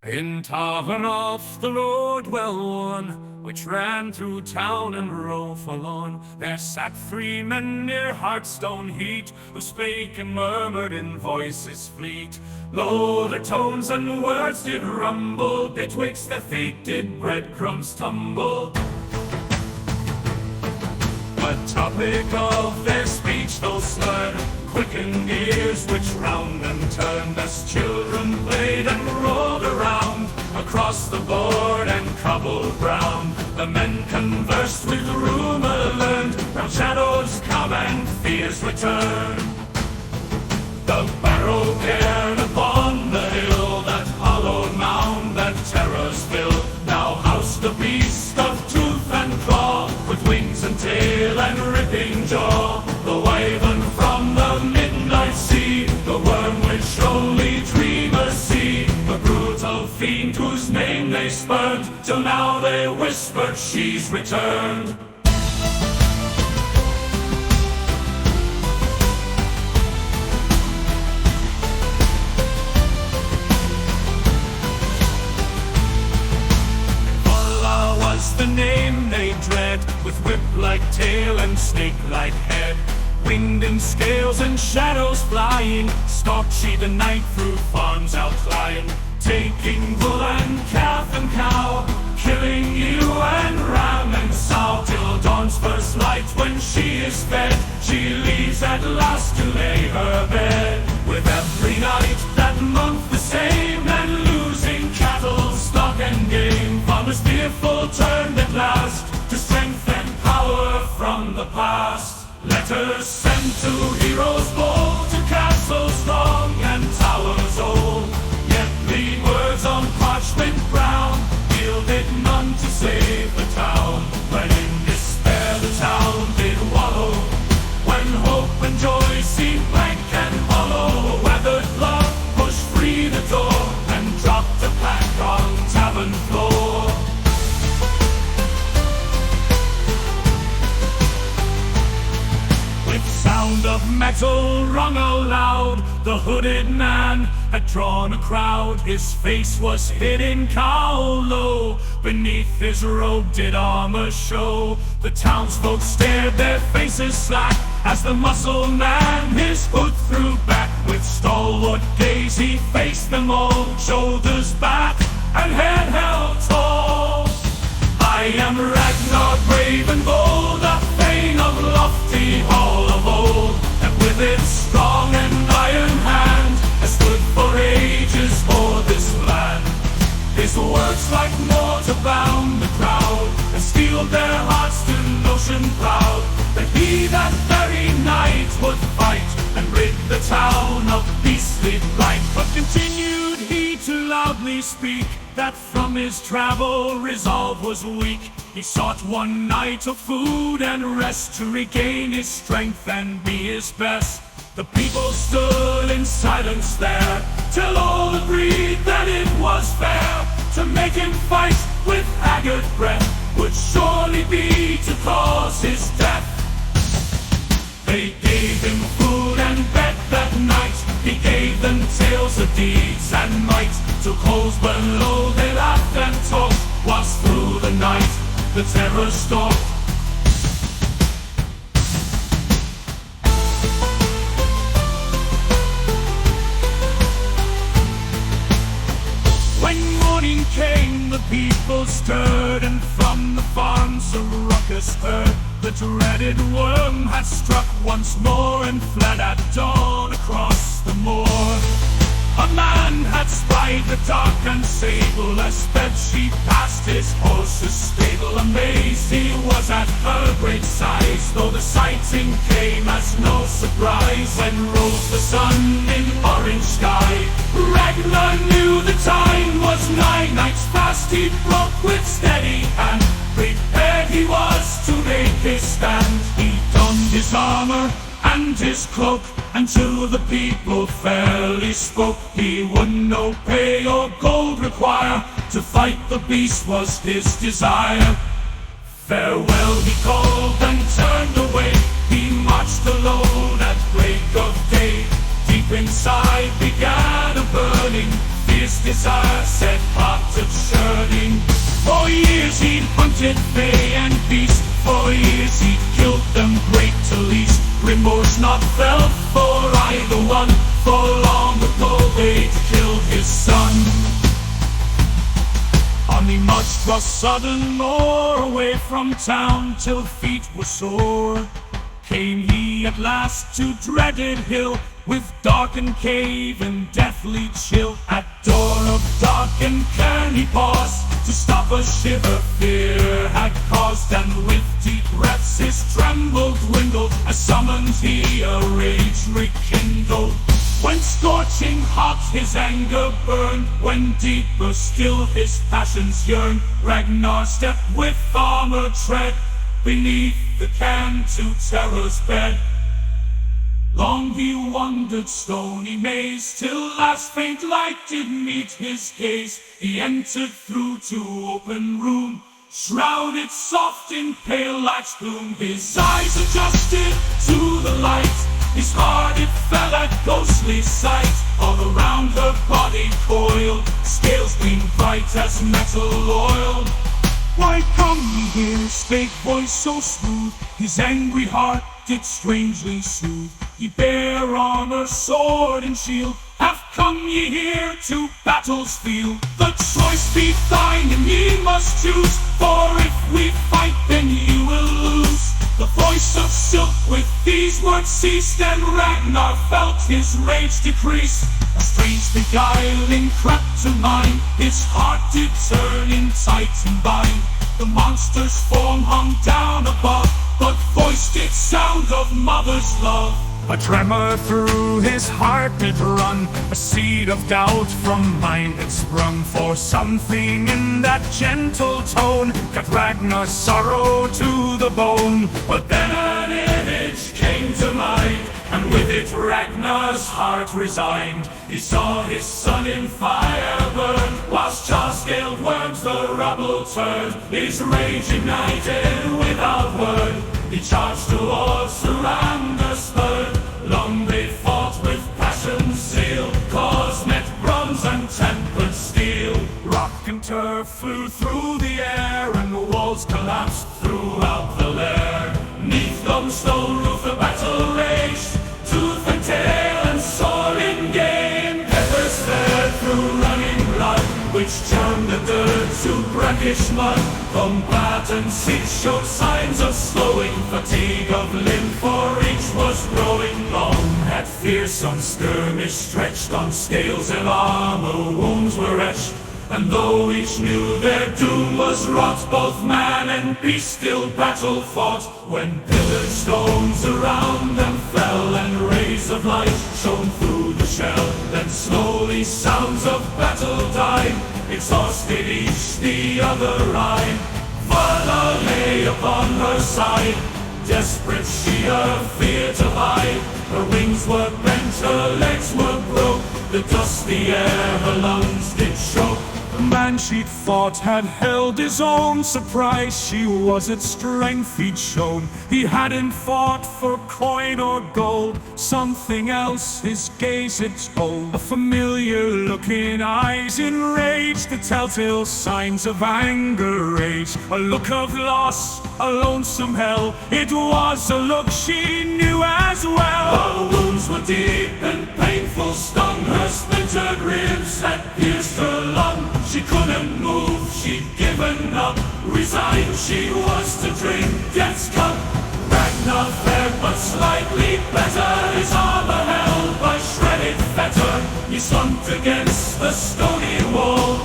In Tavern off the road well-worn, which ran through town and row forlorn, there sat three men near Hearthstone heat, who spake and murmured in voices fleet. Low their tones and words did rumble, betwixt their feet did breadcrumbs tumble. The topic of their speech, though slurred, quickened ears which round and turned, as children played and rolled around across the board and cobbled ground. The men conversed with rumor learned, now shadows come and fears return. The barrow cairn upon the hill, that hollowed mound that terrors fill, now housed the beast of tooth and claw, with wings and tail and ripping jaw. The wyvern from the midnight sea, the worm which only dreamers see, the brutal fiend whose name they spurned, till now they whispered she's returned. The name they dread, with whip-like tail and snake-like head, winged in scales and shadows flying, stalked she the night through farms outlying, taking bull and calf and cow, killing ewe and ram and sow, till dawn's first light when she is fed, she leaves at last to lay her bed. With every night that month the same, and losing cattle, stock and game, farmers fearful turned at last to strength and power from the past. Letters sent to heroes bold, to castles strong and towers old, yet the words on parchment brown yielded none to save the town. When in despair the town did wallow, when hope and joy seemed blank and hollow, a weathered glove pushed free the door and dropped a pack on tavern floor. With sound of metal rung aloud, the hooded man had drawn a crowd. His face was hid in cowl low, beneath his robe did armor show. The townsfolk stared, their faces slack, as the muscle man his hood threw back. With stalwart gaze he faced them all, shoulders back and head held tall. I am Ragnar, brave and bold, a thane of lofty hall of old, and with its strong and iron hand has stood for ages for this land. His words like mortar bound the crowd, and steeled their hearts to notion proud, that he that very night would fight, and rid the town of beastly blight. But continued he to loudly speak, that from his travel resolve was weak. He sought one night of food and rest, to regain his strength and be his best. The people stood in silence there, till all agreed that it was fair. To make him fight with haggard breath would surely be to cause his death. They gave him food and bed that night, he gave them tales of deeds and might. Till coals burned low they laughed and talked, whilst through the night the terror stalked. When morning came the people stirred, and from the farms a ruckus heard. The dreaded worm had struck once more, and fled at dawn across the moor. A man had spied the dark and sable, as sped she past his horse's stable. Amazed he was at her great size, though the sighting came as no surprise. When rose the sun in orange sky, Ragnar knew the time was nigh. Nights fast he broke with steady hand, prepared he was to make his stand. He donned his armor and his cloak, and to the people fairly spoke. He would no pay or gold require, to fight the beast was his desire. Farewell he called and turned away, he marched alone at break of day. Deep inside began a burning, fierce his desire set heart to churning. For years he'd hunted fey and beast, for years he'd killed them great to least. Remorse not felt for either one, for long ago they'd killed his son. On he marched across sudden moor, away from town till feet were sore. Came he at last to dreaded hill, with darkened cave and deathly chill. At door of darkened cairn he paused, to stop a shiver fear had caused. And with deep breaths his tremble dwindled, as summons he a rage rekindled. When scorching hot his anger burned, when deeper still his passions yearned, Ragnar stepped with armor tread beneath the cairn to terror's bed. Long he wandered stony maze, till last faint light did meet his gaze. He entered through to open room, shrouded soft in pale light's gloom. His eyes adjusted to the light, his heart it fell at ghostly sight. All around her body coiled, scales gleamed bright as metal oiled. Why come ye here? Spake voice so smooth, his angry heart did strangely soothe. Ye bear armor, sword and shield, have come ye here to battle's field? The choice be thine and ye must choose, for if we fight then ye will lose. The voice of silk with these words ceased, and Ragnar felt his rage decrease. A strange beguiling crept to mind, his heart did turn in tightened bind. The monster's form hung down above, but voiced its sound of mother's love. A tremor through his heart did run, a seed of doubt from mind had sprung. For something in that gentle tone cut Ragnar's sorrow to the bone. But then an image came to mind, and with it Ragnar's heart resigned. He saw his son in fire burn, whilst jaw-scaled worms the rubble turned. His rage ignited without word, he charged towards the Ranger's spurred. Long they fought with passion's zeal, cause met bronze and tempered steel. Rock and turf flew through the air, and the walls collapsed throughout the lair. Neath the stone roof the battle raged, tooth and tail and sword in game. Peppers stared through running blood, which turned the dirt to brackish mud. Combatants each showed signs of slowing, fatigue of limb for each was growing. Long had fearsome skirmish stretched, on scales and armor wounds were etched. And though each knew their doom was wrought, both man and beast still battle fought. When pillared stones around them fell, and rays of light shone through the shell, then slowly sounds of battle died, exhausted each the other ride. Vala lay upon her side, desperate she her fear to hide. Her wings were bent, her legs were broke, the dusty air her lungs did choke. The man she'd fought had held his own. Surprised she was at strength he'd shown. He hadn't fought for coin or gold, something else his gaze had told. A familiar look in eyes enraged, the telltale signs of anger rage. A look of loss, a lonesome hell, it was a look she knew as well. Her wounds were deep and painful, stung her splintered ribs had pierced her lung. She couldn't move, she'd given up, resigned she was to drink death's cup. Ragnar fared but slightly better, his armor held by shredded fetter. He slumped against the stony wall,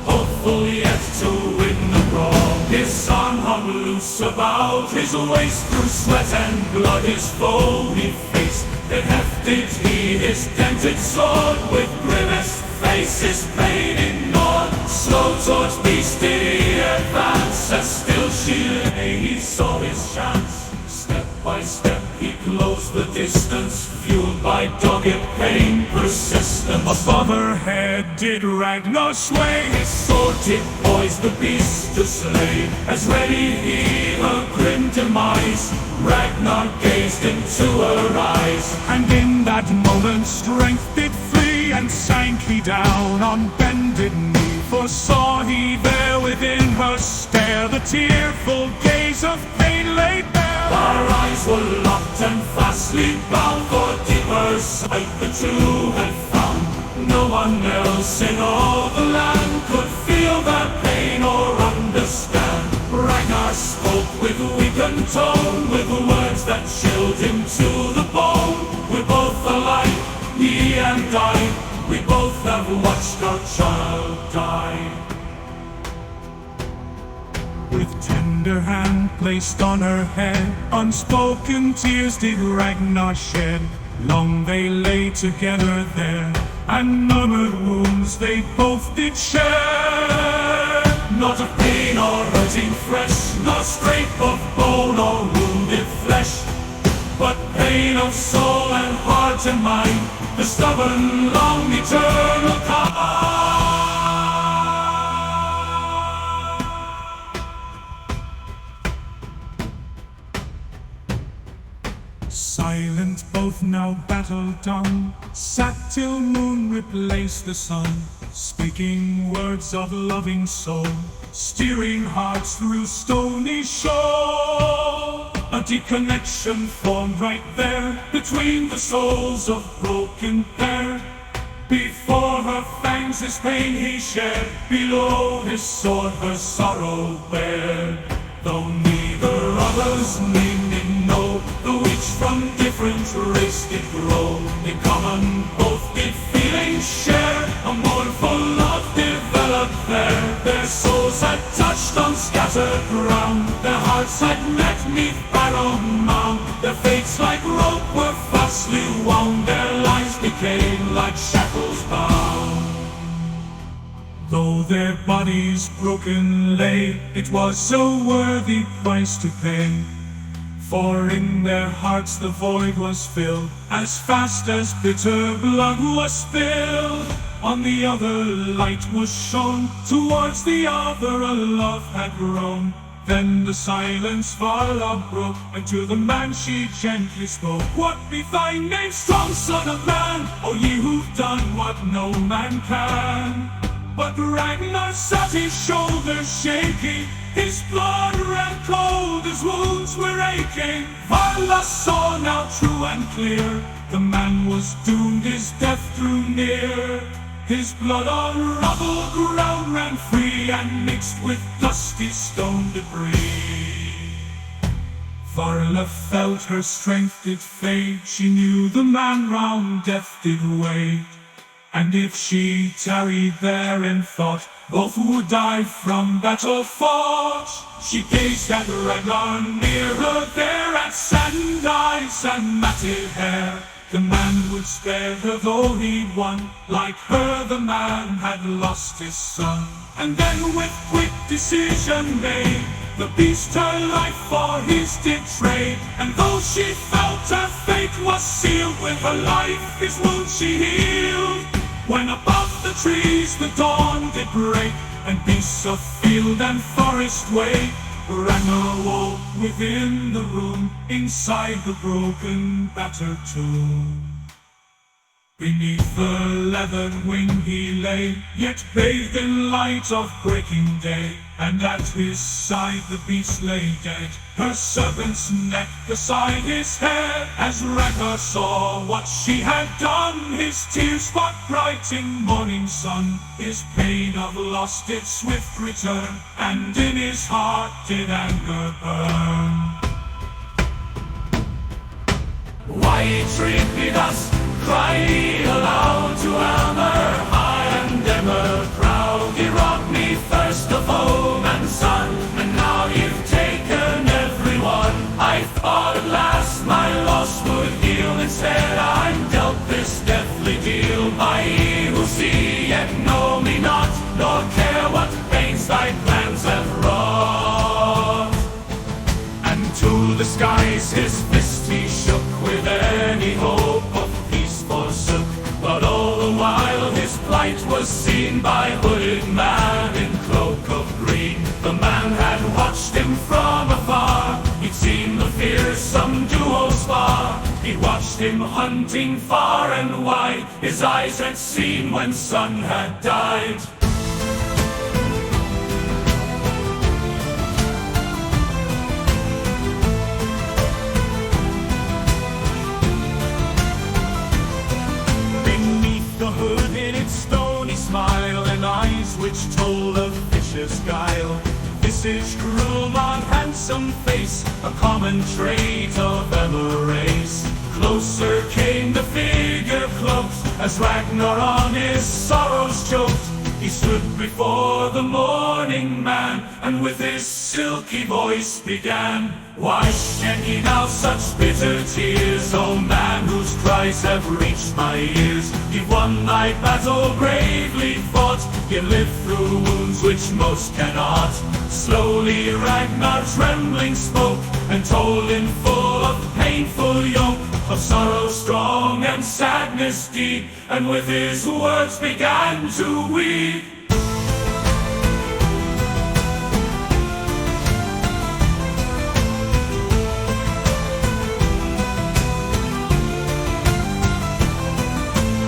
hopeful yet to win the brawl. His arm hung loose about his waist, through sweat and blood his foe he faced. Then hefted he his dented sword, with grimaced face his pain ignored. Slow towards beast did he advance, as still she lay he saw his chance. Step by step he closed the distance, fueled by dogged pain persistent. Above her head did Ragnar sway, his sword did poise the beast to slay. As ready he her grim demise, Ragnar gazed into her eyes, and in that moment strength did flee, and sank he down on bended knee. For saw he there within her stare the tearful gaze of pain laid bare. Our eyes were locked and fastly bound, for deeper sight the two had found. No one else in all the land could feel their pain or understand. Ragnar spoke with weakened tone, with words that chilled him to the bone. We're both alike, he and I, we both have watched our child die. With tender hand placed on her head, unspoken tears did Ragnar shed. Long they lay together there, and murmured wounds they both did share. Not of pain or hurting flesh, nor scrape of bone or wounded flesh, but pain of soul and heart and mind, the stubborn, long, eternal kind. Silent both now battle done, sat till moon replaced the sun, speaking words of loving soul, steering hearts through stony shore. A deep connection formed right there between the souls of broken pair. Before her fangs his pain he shared, below his sword her sorrow bared. Though neither others name did know, the which from different race did grow, in common both did feelings share. A mournful love developed there. Their souls had touched on scattered ground, their hearts had met 'neath barrow mound. Their fates like rope were fastly wound, their lives became like shackles bound. Though their bodies broken lay, it was a worthy price to pay. For in their hearts the void was filled, as fast as bitter blood was spilled. On the other light was shone, towards the other a love had grown. Then the silence far love broke, and to the man she gently spoke. What be thy name, strong son of man? O ye who've done what no man can. But Ragnar sat his shoulders shaking, his blood ran cold, his wounds were aching. Varla saw now true and clear, the man was doomed, his death drew near. His blood on rubble ground ran free, and mixed with dusty stone debris. Varla felt her strength did fade, she knew the man round death did wait. And if she tarried there in thought, both would die from battle fought. She gazed at Ragnar near her there, at saddened eyes and matted hair. The man would spare her though he'd won, like her the man had lost his son. And then with quick decision made, the beast her life for his did trade. And though she felt her fate was sealed, with her life his wounds she healed. When above the trees the dawn did break, and beasts of field and forest wake, Ragnar woke within the room, inside the broken battered tomb. Beneath the leathern wing he lay, yet bathed in light of breaking day. And at his side the beast lay dead, her serpent's neck beside his head. As Ragnar saw what she had done, his tears spot bright in morning sun. His pain of loss did swift return, and in his heart did anger burn. Why treat me thus? Cry aloud to Elmer, high and ever proud. He robbed me first of home and son, and now you've taken everyone. I thought at last my loss would heal, instead I'm dealt this deathly deal. By ye who see yet know me not, nor care what pains thy plans have wrought. And to the skies his fist he shook, with any hope of forsook. But all the while his plight was seen by hooded man in cloak of green. The man had watched him from afar, he'd seen the fearsome duo spar. He watched him hunting far and wide. His eyes had seen when son had died. Beneath the hood in its stony smile, and eyes which told of vicious guile. Visage cruel, not handsome face, a common trait of ever race. Closer came the figure cloaked, as Ragnar on his sorrows choked. He stood before the mourning man, and with his silky voice began. Why shed he now such bitter tears, O man whose cries have reached my ears? He won thy battle, bravely fought, he lived through wounds which most cannot. Slowly Ragnar trembling spoke, and told in full of painful yoke, of sorrow strong and sadness deep, and with his words began to weep.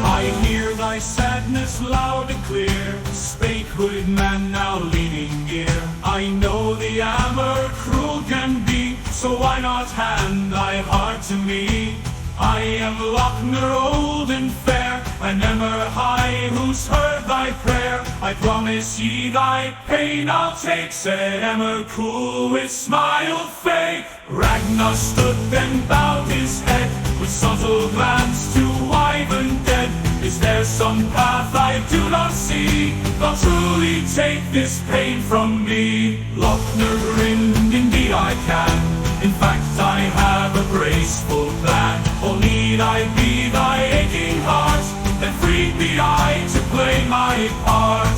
I hear thy sadness loud and clear, spake hooded man now leaning near. I know the hammer cruel can be, so why not hand thy heart to me? I am Lochner old and fair, and Emmer high, who's heard thy prayer. I promise ye thy pain I'll take, said Emmer cool with smile fake. Ragnar stood then bowed his head, with subtle glance to Ivan dead. Is there some path I do not see? Thou truly take this pain from me. Lochner grinned, indeed I can. In fact I have a graceful plan. Oh, need I be thy aching heart, then free be I to play my part.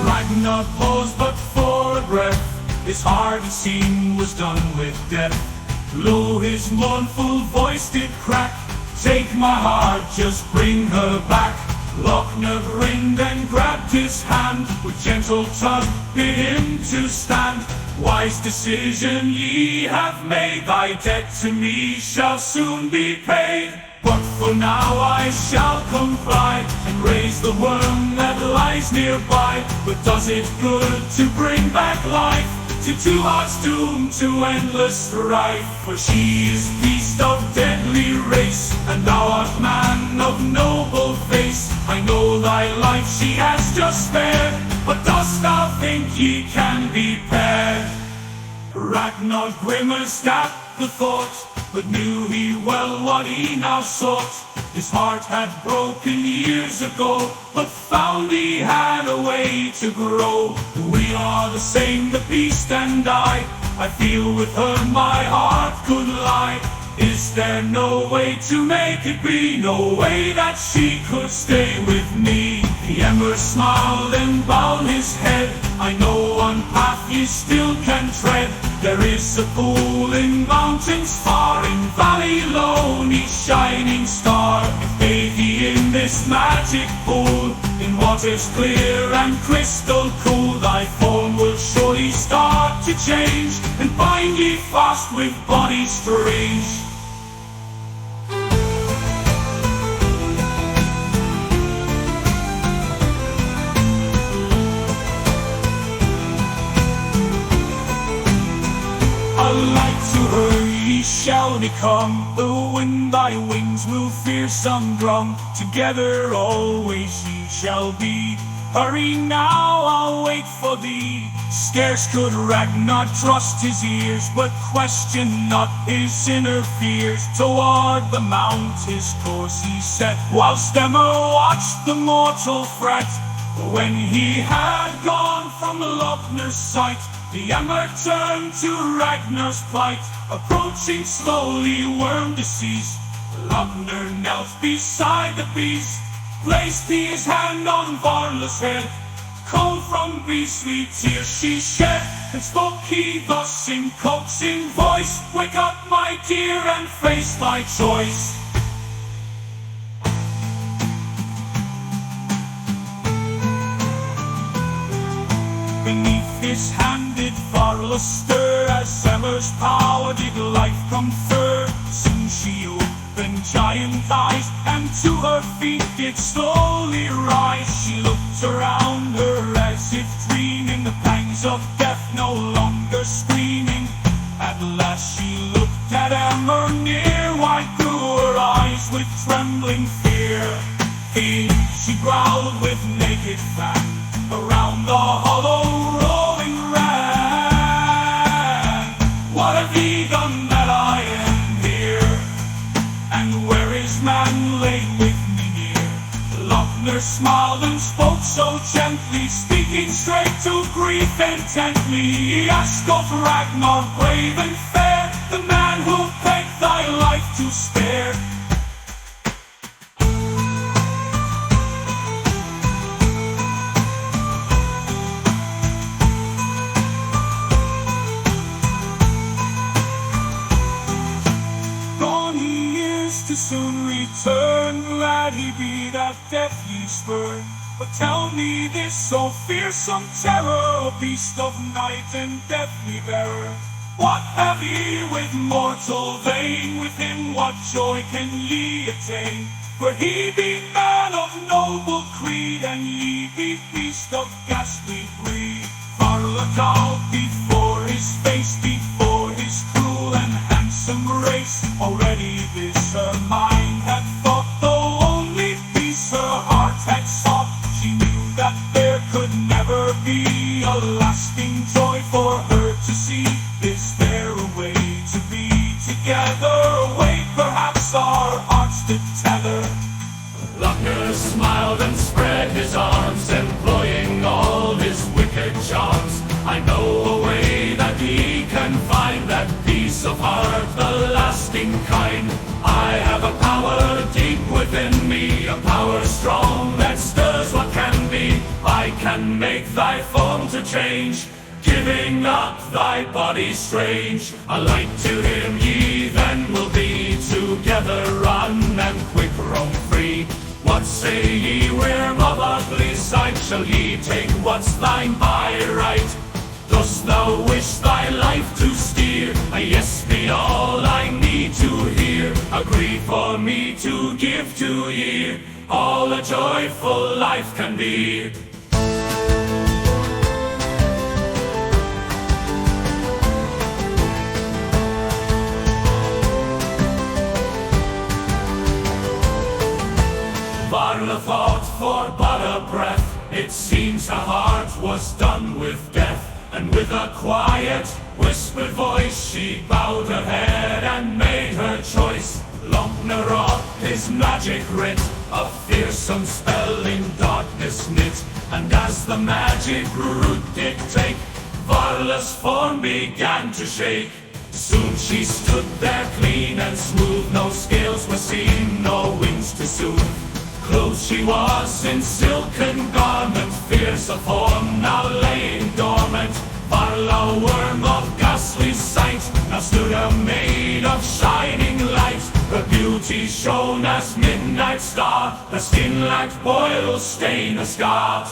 Ragnar paused but for a breath, his heart it seemed was done with death. Low his mournful voice did crack, take my heart, just bring her back. Lochner grinned and grabbed his hand, with gentle tug bid him to stand. Wise decision ye have made, thy debt to me shall soon be paid. But for now I shall comply, and raise the worm that lies nearby. But does it good to bring back life to two hearts doomed to endless strife? For she is beast of deadly race, and thou art man of noble face. I know thy life she has just spared, but dost thou think ye can be paired? Ragnar grimaced at the thought, but knew he well what he now sought. His heart had broken years ago, but found he had a way to grow. We are the same, the beast and I feel with her my heart could lie. Is there no way to make it be? No way that she could stay with me? The Emmer smiled and bowed his head. I know one path ye still can tread. There is a pool in mountains far, in valley lone, each shining star. Bathe ye in this magic pool, in waters clear and crystal cool. Thy form will surely start to change, and bind ye fast with body strange. A light to her ye shall become, though in thy wings will fearsome drum. Together always ye shall be. Hurry now, I'll wait for thee. Scarce could Ragnar trust his ears, but question not his inner fears. Toward the mount his course he set, whilst Emmer watched the mortal fret. When he had gone from Lochner's sight, the Emmer turned to Ragnar's plight. Approaching slowly, worm deceased, Lochner knelt beside the beast, placed his hand on Varla's head. Cold from beastly tears she shed, and spoke he thus in coaxing voice: "Wake up, my dear, and face thy choice. his hand did Varla stir, as Emma's power did life confer. Soon she opened giant eyes, and to her feet did slowly rise. She looked around her as if dreaming, the pangs of death no longer screaming. At last she looked at Emma near, wide grew her eyes with trembling fear. She growled with naked fang, around the hollow rolling ran. What have ye done that I am here? And where is man laid with me near? Lochner smiled and spoke so gently, speaking straight to grief intently. He asked of Ragnar, brave and fair, the man who begged thy life to spare. To soon return, glad he be that death ye spurn. But tell me this, O fearsome terror, O beast of night and deathly bearer, what have ye with mortal vein? With him what joy can ye attain? For he be man of noble creed, and ye be beast of ghastly breed. Varla cowed before his face, before his cruel and handsome race. Already this her mind had thought, though only peace her heart had sought. She knew that there could never be a lasting joy for her to see. Is there a way to be together? A way perhaps our hearts to tether? Lochner smiled and spread his arms, employing all his wicked charms. I know a way that ye can find, that peace of heart, the lasting kind. I have a power deep within me, a power strong that stirs what can be. I can make thy form to change, giving up thy body strange. A light to him ye then will be, together run and quick roam free. What say ye, realm of ugly sight? Shall ye take what's thine by right? Dost thou wish thy life to steer? A yes be all I need to hear. Agree for me to give to ye all a joyful life can be. Varla thought for but a breath. It seems her heart was done with death. And with a quiet, whispered voice, she bowed her head and made her choice. Lochner wrought his magic writ, a fearsome spell in darkness knit. And as the magic root dictate, Varla's form began to shake. Soon she stood there clean and smooth, no scales were seen, no wings to soothe. Clothed she was in silken garment, fierce of form now laying dormant. Varla, worm of ghastly sight, now stood a maid of shining light. Her beauty shone as midnight star, her skin like oil stain a scar.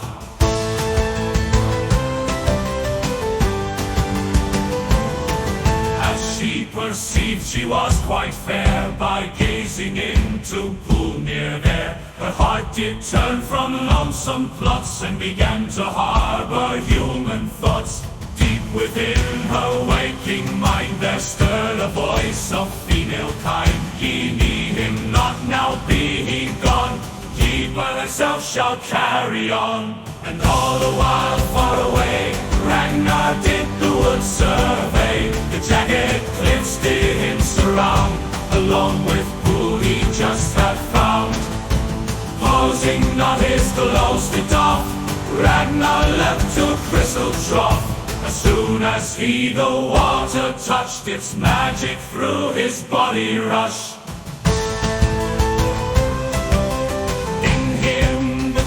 She perceived she was quite fair by gazing into pool near there. Her heart did turn from lonesome plots and began to harbor human thoughts. Deep within her waking mind there stirred a voice of female kind. Ye need him not, now be he gone. Ye by herself shall carry on. And all the while far away Ragnar did the wood survey. The jagged cliffs did him surround, along with pool he just had found. Pausing not his clothes to doff, Ragnar leapt to crystal trough. As soon as he the water touched, its magic through his body rushed.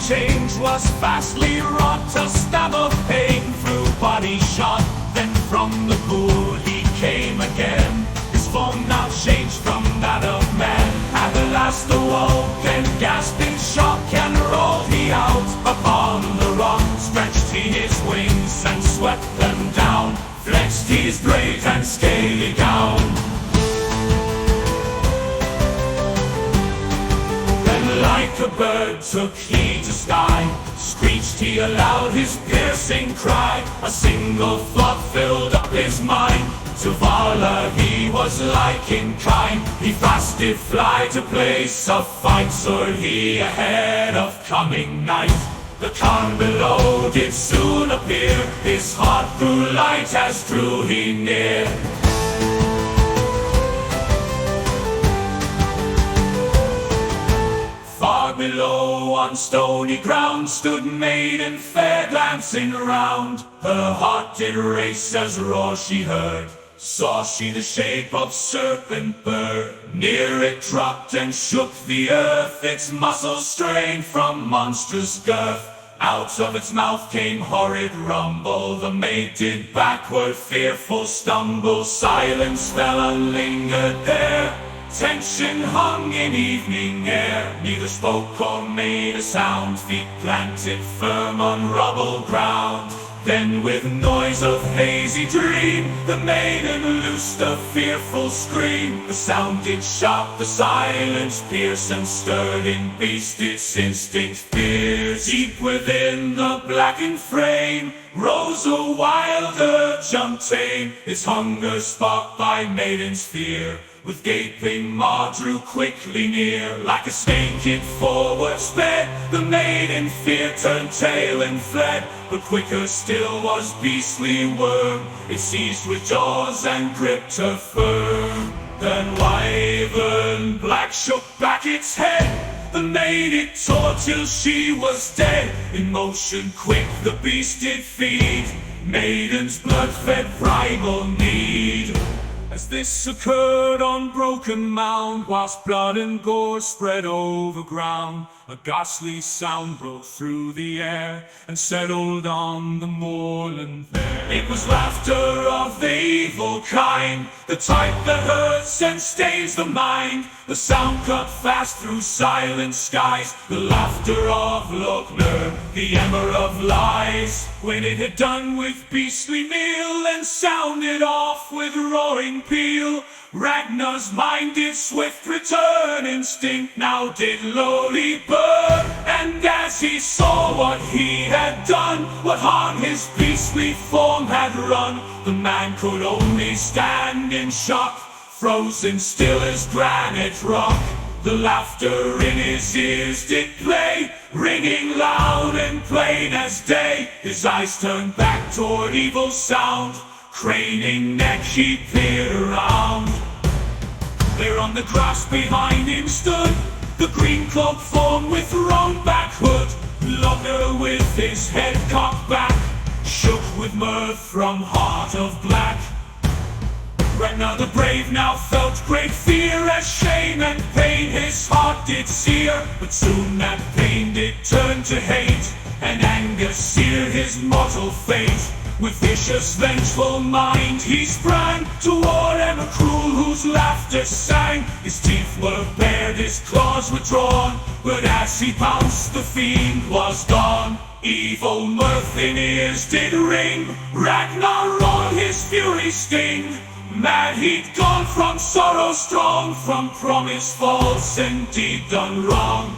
Change was fastly wrought, a stab of pain through body shot. Then from the pool he came again, his form now changed from that of man. At last awoke and gasped in shock, and rolled he out upon the rock. Stretched he his wings and swept the his great and scaly gown. Then like a bird took he to sky, screeched he aloud his piercing cry. A single thought filled up his mind, to Vala he was like in kind. He fast did fly to place of fight, soared he ahead of coming night. The calm below did soon appear, his heart grew light as drew he near. Far below on stony ground stood maiden fair glancing round. Her heart did race as roar she heard, saw she the shape of serpent bird. Near it dropped and shook the earth, its muscles strained from monstrous girth. Out of its mouth came horrid rumble, the maid did backward fearful stumble. Silence fell and lingered there, tension hung in evening air. Neither spoke or made a sound, feet planted firm on rubble ground. Then with noise of hazy dream, the maiden loosed a fearful scream. The sound did shock, the silence pierce, and stirred in beast its instinct fierce. Deep within the blackened frame rose a wild urge untamed, its hunger sparked by maiden's fear. With gaping maw drew quickly near, like a snake it forward sped. The maiden fear turned tail and fled, but quicker still was beastly worm. It seized with jaws and gripped her firm. Then wyvern black shook back its head, the maid it tore till she was dead. In motion quick the beast did feed, maiden's blood fed primal need. As this occurred on broken mound, whilst blood and gore spread over ground, a ghastly sound broke through the air and settled on the moorland there. It was laughter of the evil kind, the type that hurts and stains the mind. The sound cut fast through silent skies, the laughter of Lochner, the emmer of lies. When it had done with beastly meal and sounded off with roaring peal, Ragnar's mind did swift return, instinct now did lowly burn. And as he saw what he had done, what harm his beastly form had run, the man could only stand in shock, frozen still as granite rock. The laughter in his ears did play, ringing loud and plain as day. His eyes turned back toward evil sound, craning neck he peered around. There on the grass behind him stood the green cloaked form with thrown back hood. Lochner with his head cocked back, shook with mirth from heart of black. Ragnar the brave now felt great fear, as shame and pain his heart did sear. But soon that pain did turn to hate, and anger seared his mortal fate. With vicious, vengeful mind he sprang toward Emma Cruel, whose laughter sang. His teeth were bared, his claws were drawn, but as he pounced the fiend was gone. Evil mirth in ears did ring, Ragnar roared his fury sting. Mad he'd gone from sorrow strong, from promise false and deed done wrong.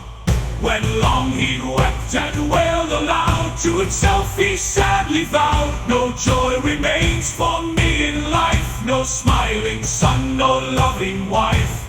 When long he'd wept and wailed aloud, to himself he sadly vowed, no joy remains for me in life, no smiling son, no loving wife.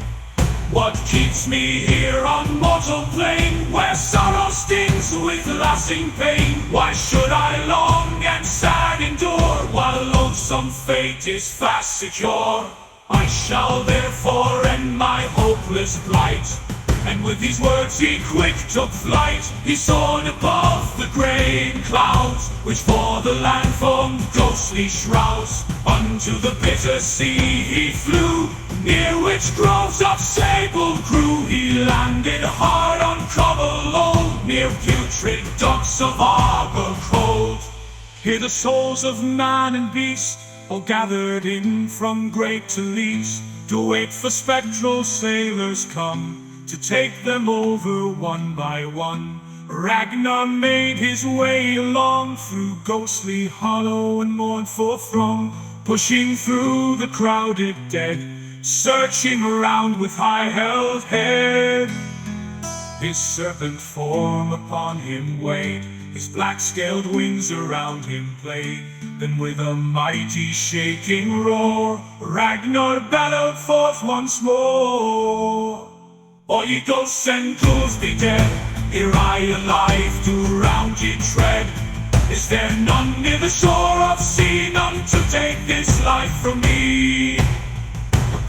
What keeps me here on mortal plane, where sorrow stings with lasting pain? Why should I long and sad endure, while loathsome fate is fast secure? I shall therefore end my hopeless plight. And with these words he quick took flight. He soared above the grey clouds, which for the land formed ghostly shrouds. Unto the bitter sea he flew, near which groves of sable grew. He landed hard on Cobble, near putrid docks of Arbor cold. Here the souls of man and beast, all gathered in from great to least, to wait for spectral sailors come, to take them over one by one. Ragnar made his way along, through ghostly hollow and mournful throng, pushing through the crowded dead, searching around with high-held head. His serpent form upon him weighed, his black-scaled wings around him played. Then with a mighty shaking roar, Ragnar bellowed forth once more. All ye ghosts and ghouls be dead, here I alive do round ye tread. Is there none near the shore of sea, none to take this life from me?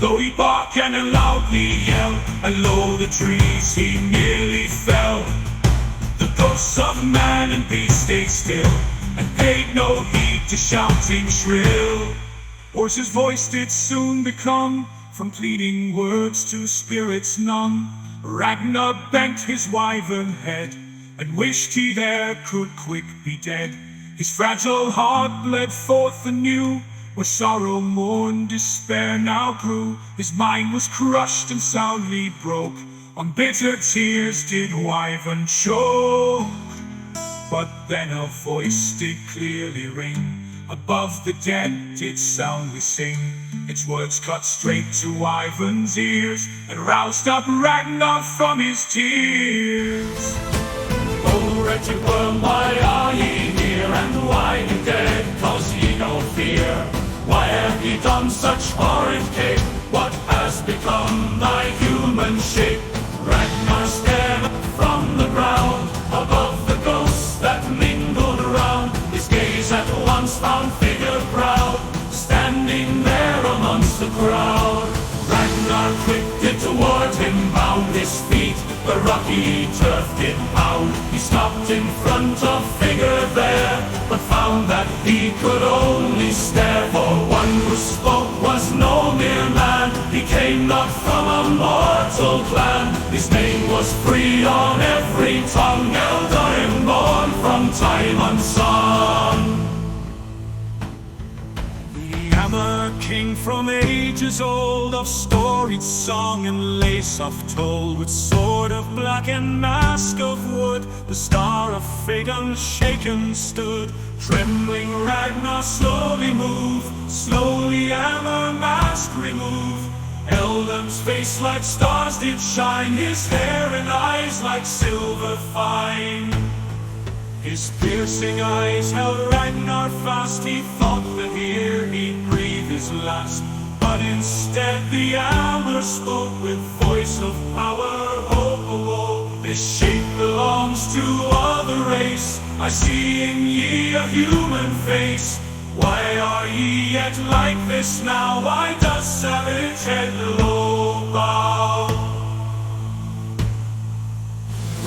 Though he bark and loudly yell, and lo the trees he nearly fell. The ghosts of man and beast stayed still, and paid no heed to shouting shrill. Hoarse his voice did soon become, from pleading words to spirits numb. Ragnar bent his wyvern head, and wished he there could quick be dead. His fragile heart bled forth anew, where sorrow, mourn, despair now grew. His mind was crushed and soundly broke, on bitter tears did wyvern choke. But then a voice did clearly ring, above the dead did soundly sing. Its words cut straight to wyvern's ears, and roused up Ragnar from his tears. O wretched worm, why are ye here, and why you dead, cause ye no fear? Why have ye done such horrid cape? What has become thy human shape? Ragnar stared up from the ground, above the ghosts that mingled around. His gaze at once found figure proud, standing there amongst the crowd. Ragnar quick did toward him bound, his feet the rocky turf did pound. He stopped in front of figure there, but found that he could only stare. For one who spoke was no mere man, he came not from a mortal clan. His name was free on every tongue, Eldarin born from time unsung. Hammer king from ages old, of storied song and lace oft told, with sword of black and mask of wood, the star of fate unshaken stood. Trembling Ragnar slowly moved, slowly hammer mask removed. Eldon's face like stars did shine, his hair and eyes like silver fine. His piercing eyes held Ragnar fast, he thought that here he'd breathe his last. But instead the hammer spoke with voice of power. Oh, oh, oh, this shape belongs to other race. I see in ye a human face. Why are ye yet like this now? Why does savage head low bow?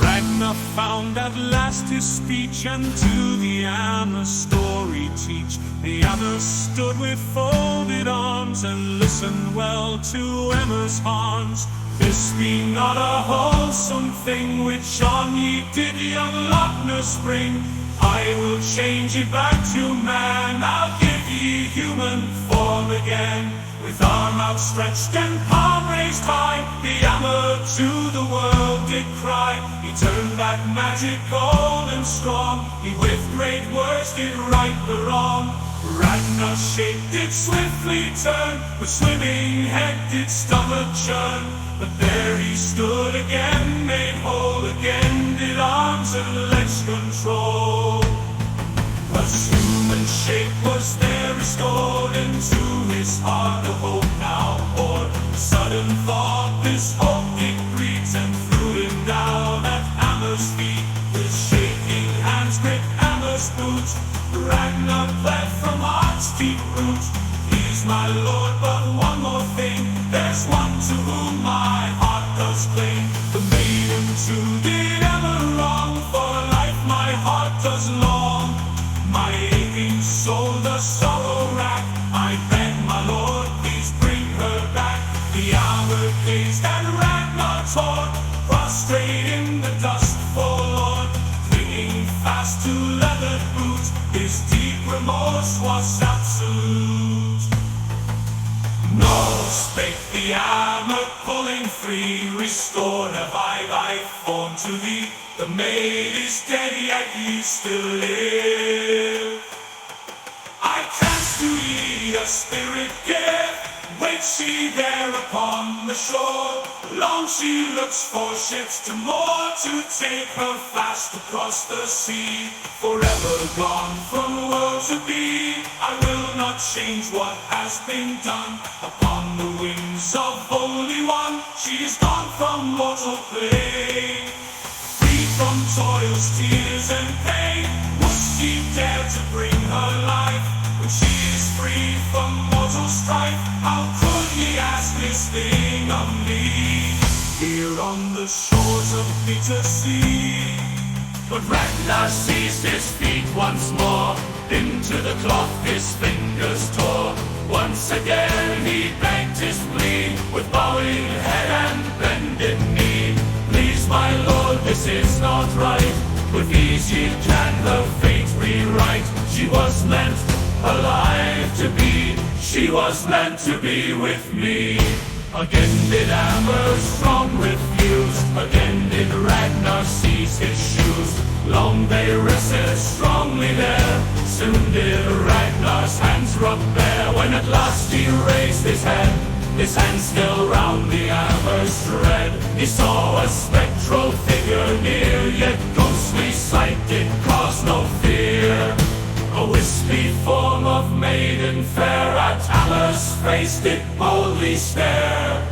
Ragnar found at last his speech, and to the hammer story teach. The hammer stood with folded arms, and listened well to Emma's harms. This be not a wholesome thing, which on ye did young Lochner spring. I will change it back to man, I'll give ye human form again. With arm outstretched and palm raised high, the hammer to the world did cry. He turned that magic cold and strong, he with great words did right the wrong. Ragnar's shape did swiftly turn, with swimming head did stomach churn. But there he stood again, made whole again, did arms and legs control. His human shape was there restored, into his heart a hope now poured. Sudden thought this hope did greet, and threw him down at Hammer's feet. With shaking hands gripped Hammer's boots, Ragnar fled from heart's deep root. He's my lord, but one more thing, there's one to whom my heart does cling. The maiden too did ever wrong, for life my heart does long. My aching soul the sorrow rack, I beg my lord, please bring her back. The hour gazed and Ragnar torn, prostrate in the dust forlorn. Clinging fast to leathered boots, his deep remorse was absolute. No, spake the hammer, pulling free, restored have I thy form to thee. The maid is dead, yet ye still live. I cast to ye a spirit give. Waits she there upon the shore. Long she looks for ships to moor, to take her fast across the sea. Forever gone from the world to be, I will not change what has been done. Upon the wings of Holy One, she is gone from mortal clay. Free from toils, tears and pain, would she dare to bring her life? When she is free from mortal strife, how could he ask this thing of me? Here on the shores of bitter sea. But Ragnar seized his feet once more, into the cloth his fingers tore. Once again he begged his plea, with bowing head and bended knee. Please my lord, this is not right, with ease ye can her fate rewrite. She was meant alive to be, she was meant to be with me. Again did Amber strong refuse, again did Ragnar seize his shoes. Long they rested strongly there, soon did Ragnar's hands rub bare. When at last he raised his head, his hand still round the Amber's thread, he saw a spectral figure near, yet ghostly sight did cause no fear. A wispy form of maiden fair, at Amber's face did boldly stare.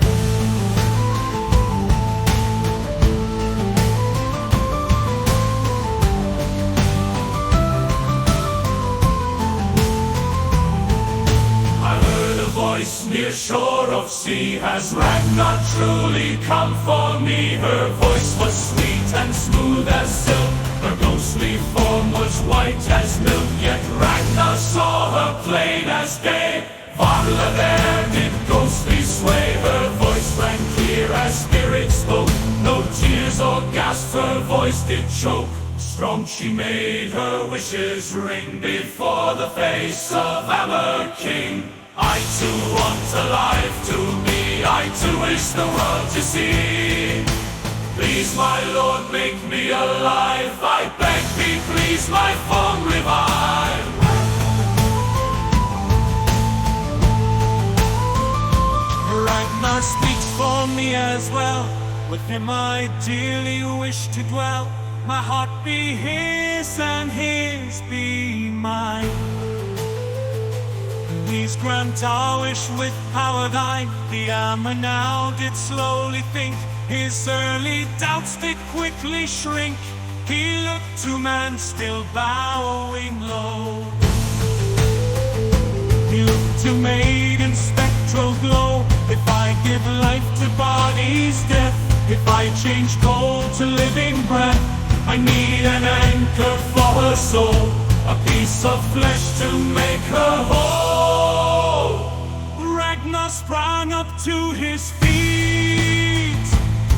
I heard a voice near shore of sea, has Ragnar truly come for me? Her voice was sweet and smooth as silk, her ghostly form was white as milk, yet Ragnar saw her plain as day. Varla there did ghostly sway, her voice rang clear as spirit spoke. No tears or gasps her voice did choke. Strong she made her wishes ring before the face of Hammer King. I too want alive to be, I too wish the world to see. Please my lord, make me alive, I beg thee, please my form revive. Ragnar speaks for me as well, with him I dearly wish to dwell. My heart be his and his be mine. Please grant our wish with power thine. The Hammer now did slowly think, his early doubts did quickly shrink. He looked to man still bowing low. He looked to maiden spectral glow. If I give life to body's death, if I change cold to living breath, I need an anchor for her soul, a piece of flesh to make her whole. Ragnar sprang up to his feet.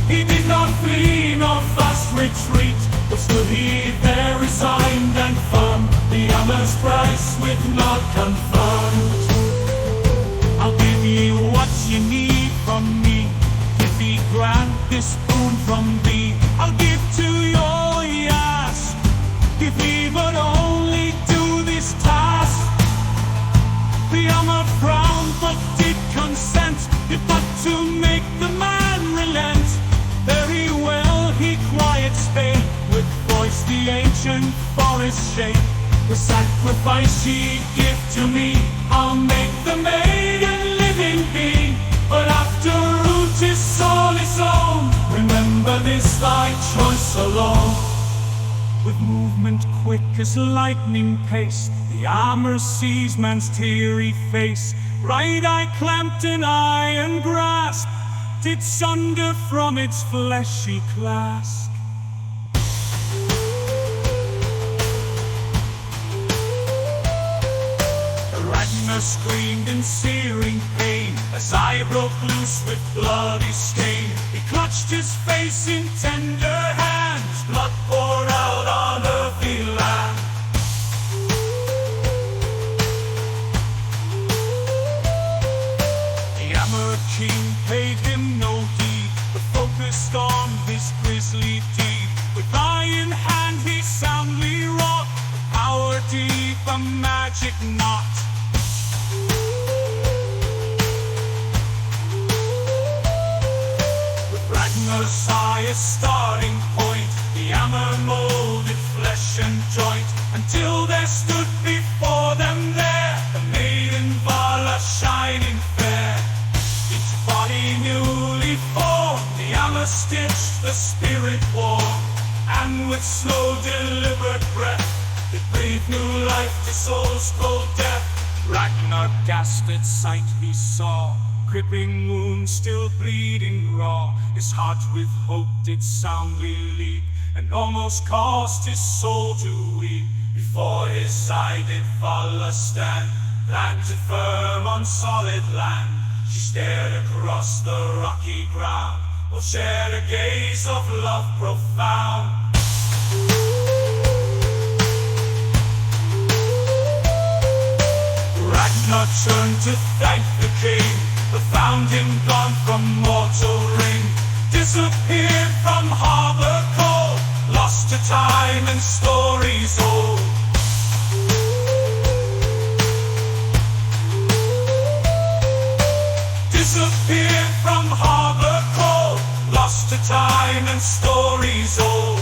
He did not flee nor fast retreat, but stood he there resigned and firm, the Hammer's price with not confirmed. I'll give ye what ye need from me, if ye grant this boon from thee. I'll give to your ask, if ye but only do this task. The Hammer frowned but did consent, if but to make the man relent. Very well he quiet spake, with voice the ancient forest shake. The sacrifice ye give to me, I'll make the maiden living be. But after root is sorely sown, remember this thy choice alone. With movement quick as lightning pace, the Hammer sees man's teary face. Right eye clamped in iron grasp, did sunder from its fleshy clasp. Ragnar screamed in searing pain, as I broke loose with bloody stain. He clutched his face in tender hands, blood poured out on earthy land. The Hammer King paid him no heed, but focused on this grisly deed. With eye in hand he soundly wrought, power deep, a magic knot. highest starting point, the hammer molded flesh and joint, until there stood before them there the maiden Vala shining fair. Each body newly formed, the hammer stitched, the spirit warm, and with slow deliberate breath it breathed new life to souls cold death. Ragnar gasped at sight he saw, gripping wounds still bleeding raw. His heart with hope did soundly leap, and almost caused his soul to weep. Before his side did Vala stand, planted firm on solid land. She stared across the rocky ground, or shared a gaze of love profound. Ragnar turned to thank the king, but found him gone from mortal ring. Disappeared from harbor cold, lost to time and stories old. Disappeared from harbor cold, lost to time and stories old.